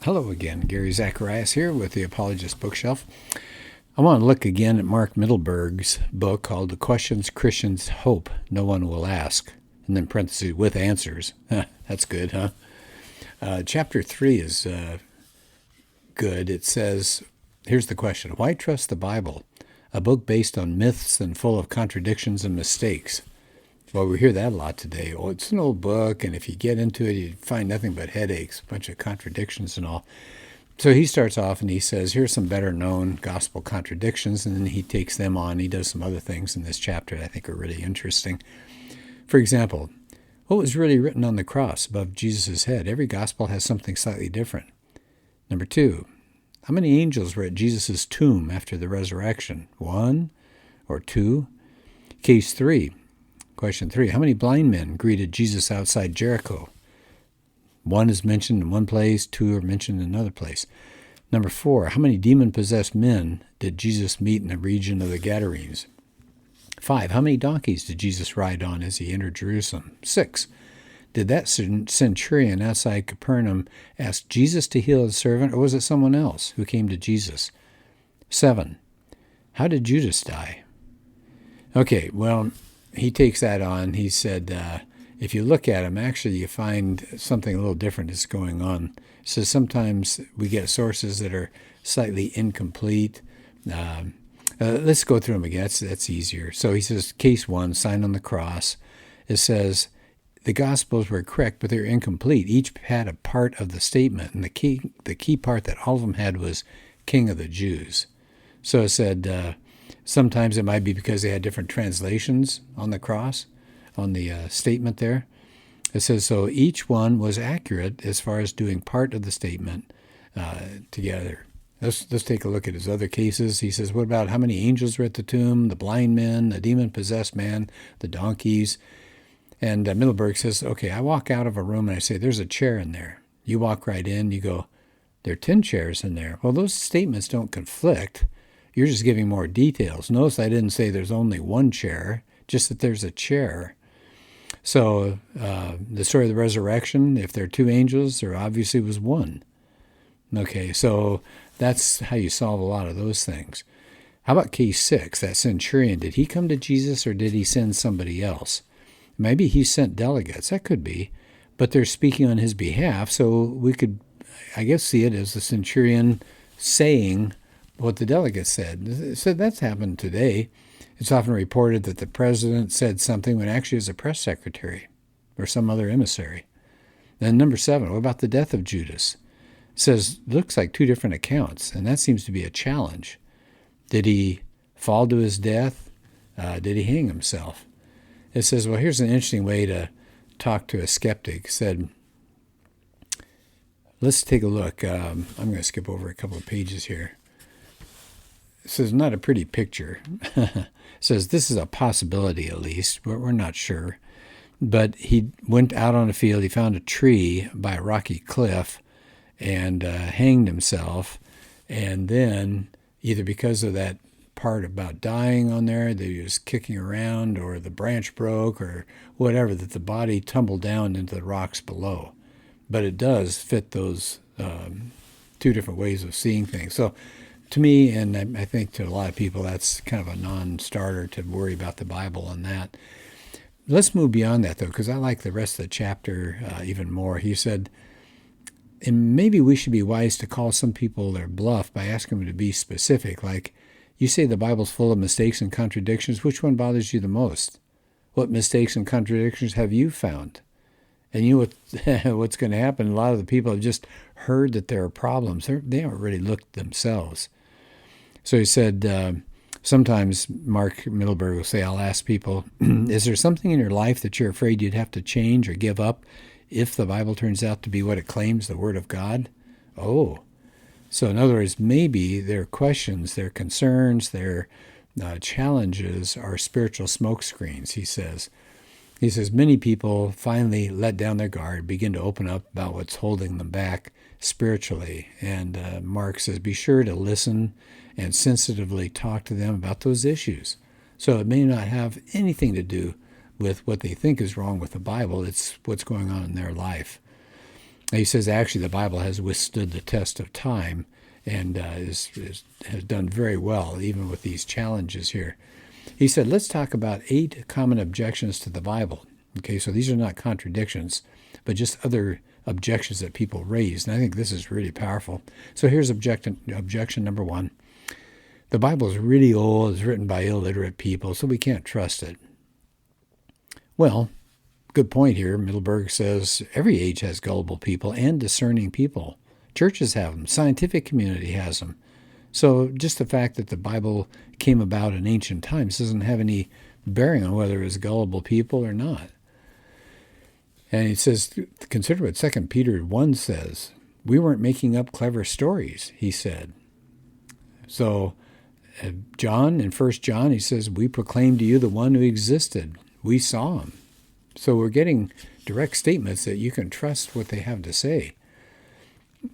Hello again, Gary Zacharias here with the Apologist bookshelf. I want to look again at Mark Mittelberg's book called The Questions Christians Hope No One Will Ask, and then parentheses with answers. That's good, huh? Chapter 3 is good. It says, here's the question: why trust the Bible, a book based on myths and full of contradictions and mistakes? Well, we hear that a lot today. Oh, it's an old book, and if you get into it, you find nothing but headaches, a bunch of contradictions and all. So he starts off and he says, here's some better-known gospel contradictions, and then he takes them on. He does some other things in this chapter that I think are really interesting. For example, what was really written on the cross above Jesus' head? Every gospel has something slightly different. Number 2, how many angels were at Jesus' tomb after the resurrection? 1 or 2? Case 3. Question 3, how many blind men greeted Jesus outside Jericho? 1 is mentioned in one place, 2 are mentioned in another place. Number 4, how many demon-possessed men did Jesus meet in the region of the Gadarenes? 5, how many donkeys did Jesus ride on as he entered Jerusalem? 6, did that centurion outside Capernaum ask Jesus to heal his servant, or was it someone else who came to Jesus? 7, how did Judas die? Okay, well, he takes that on. He said, if you look at them, actually you find something a little different is going on. So sometimes we get sources that are slightly incomplete. Let's go through them again. That's easier. So he says, case 1, sign on the cross. It says, the Gospels were correct, but they're incomplete. Each had a part of the statement, and the key part that all of them had was King of the Jews. So it said, sometimes it might be because they had different translations on the cross, on the statement there. It says, so each one was accurate as far as doing part of the statement together. Let's take a look at his other cases. He says, what about how many angels were at the tomb, the blind men, the demon-possessed man, the donkeys? And Mittelberg says, okay, I walk out of a room and I say, there's a chair in there. You walk right in, you go, there are 10 chairs in there. Well, those statements don't conflict. You're just giving more details. Notice I didn't say there's only one chair, just that there's a chair. So the story of the resurrection, if there are 2 angels, there obviously was 1. Okay, so that's how you solve a lot of those things. How about case 6, that centurion? Did he come to Jesus or did he send somebody else? Maybe he sent delegates. That could be. But they're speaking on his behalf, so we could, I guess, see it as the centurion saying what the delegate said. So that's happened today. It's often reported that the president said something when actually it was a press secretary or some other emissary. Then number 7, what about the death of Judas? It says, looks like 2 different accounts, and that seems to be a challenge. Did he fall to his death? Did he hang himself? It says, well, here's an interesting way to talk to a skeptic. It said, let's take a look. I'm going to skip over a couple of pages here. It says, not a pretty picture. It says, this is a possibility at least, but we're not sure. But he went out on a field, he found a tree by a rocky cliff and hanged himself. And then, either because of that part about dying on there that he was kicking around, or the branch broke, or whatever, that the body tumbled down into the rocks below. But it does fit those 2 different ways of seeing things. So to me, and I think to a lot of people, that's kind of a non-starter to worry about the Bible on that. Let's move beyond that, though, because I like the rest of the chapter even more. He said, and maybe we should be wise to call some people their bluff by asking them to be specific. Like, you say the Bible's full of mistakes and contradictions. Which one bothers you the most? What mistakes and contradictions have you found? And you know what's going to happen? A lot of the people have just heard that there are problems. They haven't really looked themselves. So he said, sometimes Mark Mittelberg will say, I'll ask people, is there something in your life that you're afraid you'd have to change or give up if the Bible turns out to be what it claims, the Word of God? Oh, so in other words, maybe their questions, their concerns, their challenges are spiritual smoke screens, he says. He says, many people finally let down their guard, begin to open up about what's holding them back spiritually. And Mark says, be sure to listen and sensitively talk to them about those issues. So it may not have anything to do with what they think is wrong with the Bible. It's what's going on in their life. He says actually the Bible has withstood the test of time and has done very well even with these challenges here. He said, let's talk about 8 common objections to the Bible. Okay, so these are not contradictions, but just other objections that people raise. And I think this is really powerful. So here's objection number 1. The Bible is really old. It's written by illiterate people, so we can't trust it. Well, good point here. Mittelberg says every age has gullible people and discerning people. Churches have them. Scientific community has them. So just the fact that the Bible came about in ancient times doesn't have any bearing on whether it was gullible people or not. And he says, consider what 2 Peter 1 says. We weren't making up clever stories, he said. So John, in 1 John, he says, we proclaim to you the one who existed. We saw him. So we're getting direct statements that you can trust what they have to say.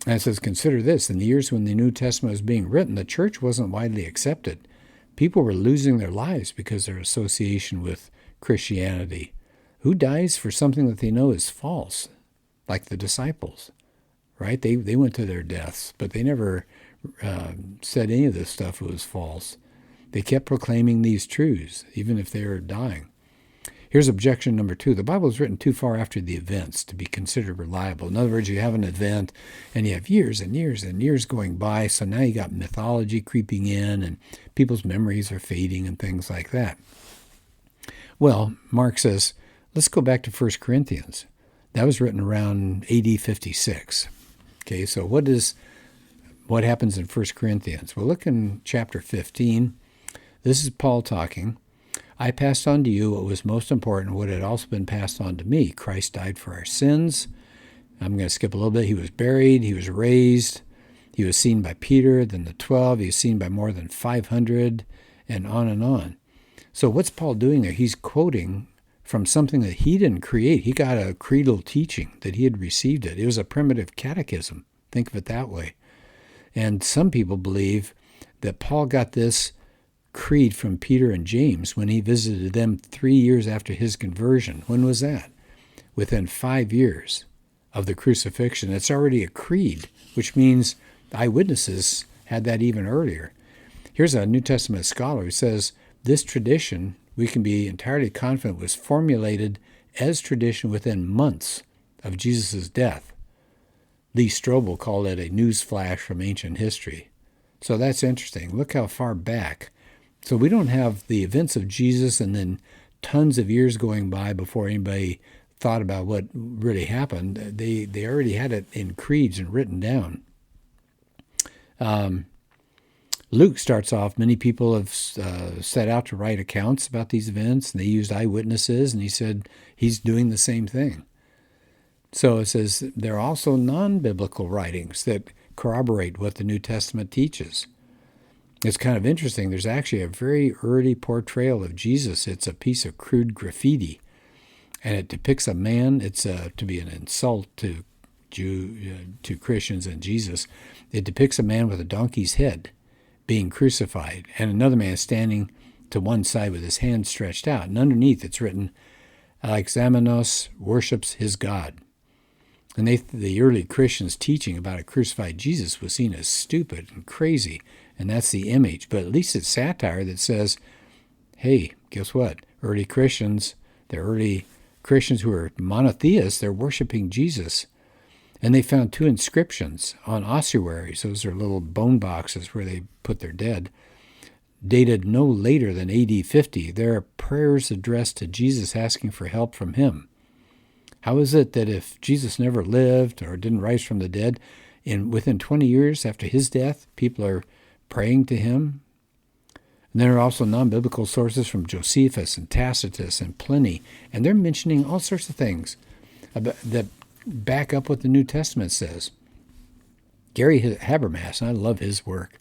And it says, consider this. In the years when the New Testament was being written, the church wasn't widely accepted. People were losing their lives because of their association with Christianity. Who dies for something that they know is false? Like the disciples, right? They went to their deaths, but they never said any of this stuff was false. They kept proclaiming these truths, even if they were dying. Here's objection number 2. The Bible is written too far after the events to be considered reliable. In other words, you have an event and you have years and years and years going by, so now you got mythology creeping in and people's memories are fading and things like that. Well, Mark says, let's go back to 1 Corinthians. That was written around AD 56. Okay, so what happens in 1 Corinthians? Well, look in chapter 15. This is Paul talking. I passed on to you what was most important, what had also been passed on to me. Christ died for our sins. I'm going to skip a little bit. He was buried. He was raised. He was seen by Peter, then the 12. He was seen by more than 500, and on and on. So what's Paul doing there? He's quoting from something that he didn't create. He got a creedal teaching that he had received it. It was a primitive catechism. Think of it that way. And some people believe that Paul got this creed from Peter and James when he visited them 3 years after his conversion. When was that? Within 5 years of the crucifixion. It's already a creed, which means eyewitnesses had that even earlier. Here's a New Testament scholar who says this tradition, we can be entirely confident, was formulated as tradition within months of Jesus' death. Lee Strobel called it a news flash from ancient history. So that's interesting. Look how far back. So we don't have the events of Jesus and then tons of years going by before anybody thought about what really happened. They already had it in creeds and written down. Luke starts off, many people have set out to write accounts about these events, and they used eyewitnesses, and he said he's doing the same thing. So it says there are also non-biblical writings that corroborate what the New Testament teaches. It's kind of interesting. There's actually a very early portrayal of Jesus. It's a piece of crude graffiti, and it depicts a man. It's to be an insult to Christians and Jesus. It depicts a man with a donkey's head being crucified, and another man standing to one side with his hand stretched out. And underneath it's written, Alexamenos worships his God. And the early Christians' teaching about a crucified Jesus was seen as stupid and crazy, and that's the image. But at least it's satire that says, hey, guess what? Early Christians, the early Christians who are monotheists, they're worshiping Jesus. And they found 2 inscriptions on ossuaries. Those are little bone boxes where they put their dead, dated no later than AD 50. There are prayers addressed to Jesus asking for help from him. How is it that if Jesus never lived or didn't rise from the dead, within 20 years after his death, people are praying to him? And there are also non-biblical sources from Josephus and Tacitus and Pliny, and they're mentioning all sorts of things that back up what the New Testament says. Gary Habermas, and I love his work,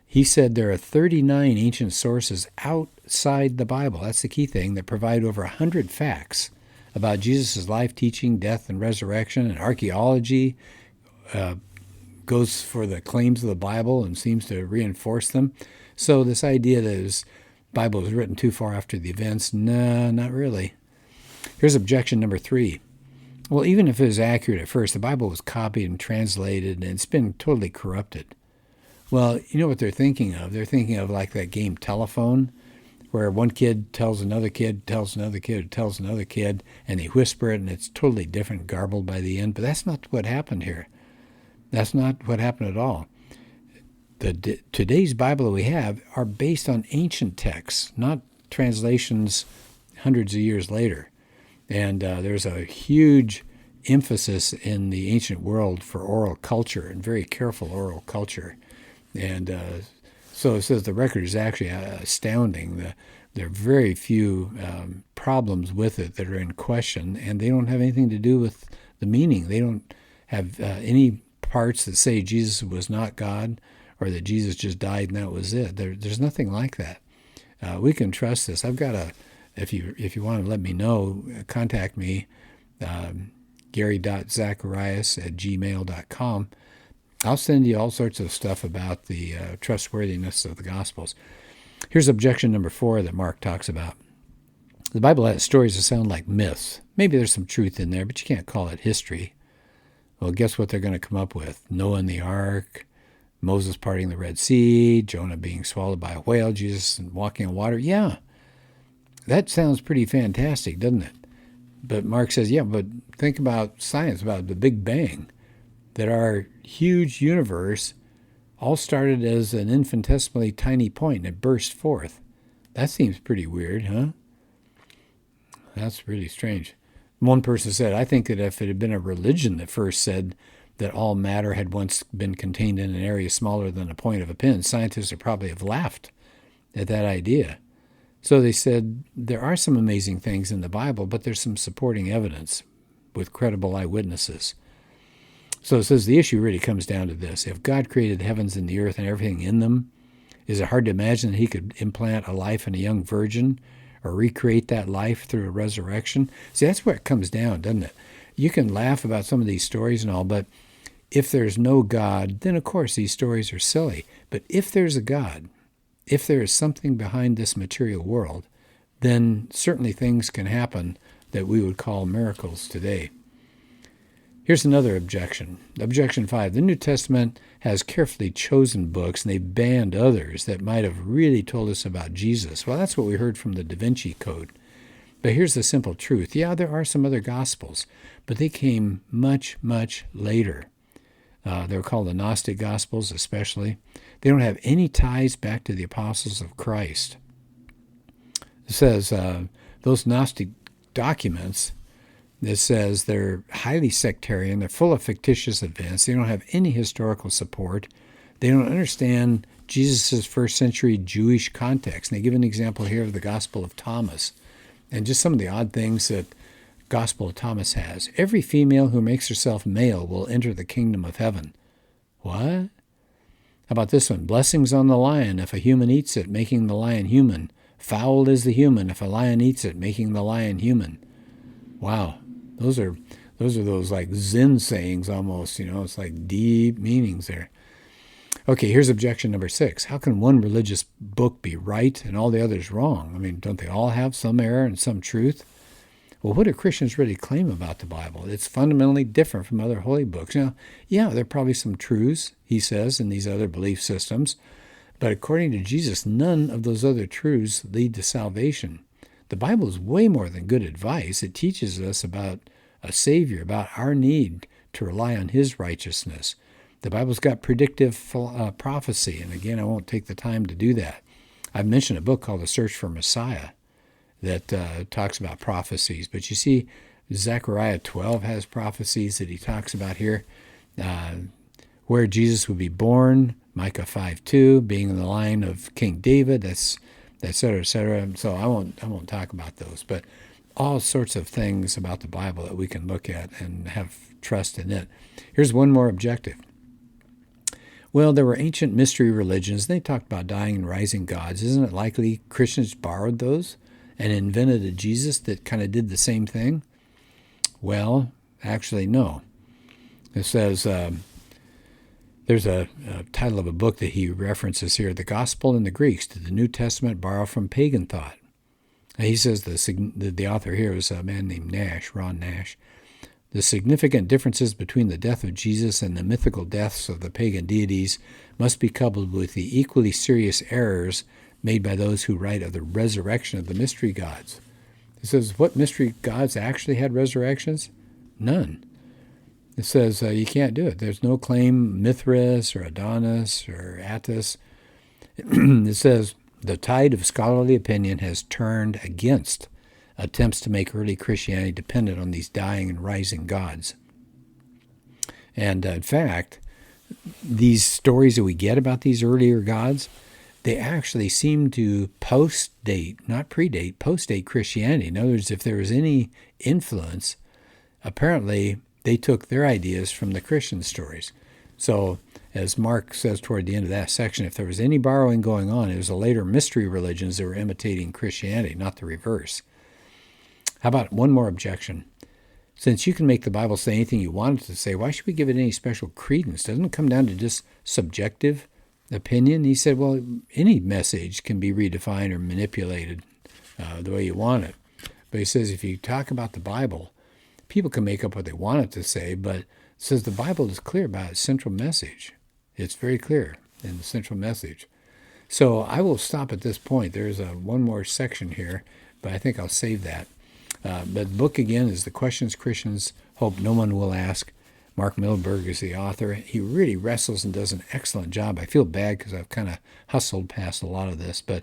he said there are 39 ancient sources outside the Bible, that's the key thing, that provide over 100 facts about Jesus' life, teaching, death, and resurrection. And archaeology goes for the claims of the Bible and seems to reinforce them. So this idea that the Bible was written too far after the events, no, not really. Here's objection number 3. Well, even if it was accurate at first, the Bible was copied and translated, and it's been totally corrupted. Well, you know what they're thinking of? They're thinking of like that game Telephone, where one kid tells another kid, tells another kid, tells another kid, and they whisper it, and it's totally different, garbled by the end. But that's not what happened here. That's not what happened at all. Today's Bible that we have are based on ancient texts, not translations hundreds of years later. And there's a huge emphasis in the ancient world for oral culture and very careful oral culture. And so it says the record is actually astounding. There are very few problems with it that are in question, and they don't have anything to do with the meaning. They don't have any parts that say Jesus was not God or that Jesus just died and that was it. There's nothing like that. We can trust this. I've got if you want to let me know, contact me, gary.zacharias@gmail.com. I'll send you all sorts of stuff about the trustworthiness of the Gospels. Here's objection number 4 that Mark talks about. The Bible has stories that sound like myths. Maybe there's some truth in there, but you can't call it history. Well, guess what they're going to come up with? Noah and the ark, Moses parting the Red Sea, Jonah being swallowed by a whale, Jesus walking on water. Yeah, that sounds pretty fantastic, doesn't it? But Mark says, yeah, but think about science, about the Big Bang, that our huge universe all started as an infinitesimally tiny point and it burst forth. That seems pretty weird, huh? That's really strange. One person said, I think that if it had been a religion that first said that all matter had once been contained in an area smaller than a point of a pin, scientists would probably have laughed at that idea. So they said there are some amazing things in the Bible, but there's some supporting evidence with credible eyewitnesses. So it says the issue really comes down to this. If God created the heavens and the earth and everything in them, is it hard to imagine that he could implant a life in a young virgin or recreate that life through a resurrection? See, that's where it comes down, doesn't it? You can laugh about some of these stories and all, but if there's no God, then of course these stories are silly. But if there's a God, if there is something behind this material world, then certainly things can happen that we would call miracles today. Here's another objection. Objection 5. The New Testament has carefully chosen books, and they banned others that might have really told us about Jesus. Well, that's what we heard from the Da Vinci Code. But here's the simple truth. Yeah, there are some other Gospels, but they came much, much later. They're called the Gnostic Gospels especially. They don't have any ties back to the apostles of Christ. It says those Gnostic documents, it says they're highly sectarian, they're full of fictitious events, they don't have any historical support, they don't understand Jesus' first century Jewish context. And they give an example here of the Gospel of Thomas, and just some of the odd things that Gospel of Thomas has. Every female who makes herself male will enter the kingdom of heaven. What? How about this one? Blessings on the lion if a human eats it, making the lion human. Foul is the human if a lion eats it, making the lion human. Wow. Those are those like Zen sayings almost, it's like deep meanings there. Okay, here's objection number 6. How can one religious book be right and all the others wrong? I mean, don't they all have some error and some truth? Well, what do Christians really claim about the Bible? It's fundamentally different from other holy books. Yeah, there are probably some truths, he says, in these other belief systems, but according to Jesus, none of those other truths lead to salvation. The Bible is way more than good advice. It teaches us about a Savior, about our need to rely on his righteousness. The Bible's got predictive prophecy, and again, I won't take the time to do that. I've mentioned a book called The Search for Messiah that talks about prophecies. But you see, Zechariah 12 has prophecies that he talks about here, where Jesus would be born, Micah 5:2, being in the line of King David, that's et cetera, et cetera. So I won't talk about those. But all sorts of things about the Bible that we can look at and have trust in it. Here's one more objective. Well, there were ancient mystery religions. They talked about dying and rising gods. Isn't it likely Christians borrowed those and invented a Jesus that kind of did the same thing? Well, actually, no. It says, there's a title of a book that he references here, The Gospel and the Greeks. Did the New Testament borrow from pagan thought? And he says the author here is a man named Nash, Ron Nash. The significant differences between the death of Jesus and the mythical deaths of the pagan deities must be coupled with the equally serious errors made by those who write of the resurrection of the mystery gods. It says, what mystery gods actually had resurrections? None. It says you can't do it. There's no claim Mithras or Adonis or Attis. It says the tide of scholarly opinion has turned against attempts to make early Christianity dependent on these dying and rising gods. And in fact, these stories that we get about these earlier gods, they actually seem to post-date, not predate, post-date Christianity. In other words, if there was any influence, apparently they took their ideas from the Christian stories. So, as Mark says toward the end of that section, if there was any borrowing going on, it was the later mystery religions that were imitating Christianity, not the reverse. How about one more objection? Since you can make the Bible say anything you want it to say, why should we give it any special credence? Doesn't it come down to just subjective opinion? He said, well, any message can be redefined or manipulated the way you want it. But he says if you talk about the Bible, people can make up what they want it to say, but it says the Bible is clear about its central message. It's very clear in the central message. So I will stop at this point. There's one more section here, but I think I'll save that. But the book, again, is The Questions Christians Hope No One Will Ask. Mark Mittelberg is the author. He really wrestles and does an excellent job. I feel bad because I've kind of hustled past a lot of this, but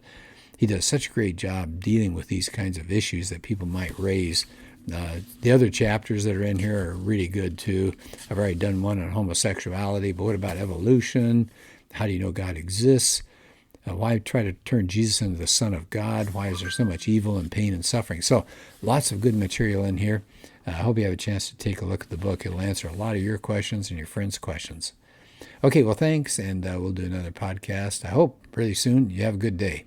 he does such a great job dealing with these kinds of issues that people might raise. The other chapters that are in here are really good, too. I've already done one on homosexuality, but what about evolution? How do you know God exists? Why try to turn Jesus into the Son of God? Why is there so much evil and pain and suffering? So lots of good material in here. I hope you have a chance to take a look at the book. It'll answer a lot of your questions and your friends' questions. Okay, well, thanks, and we'll do another podcast. I hope really soon. You have a good day.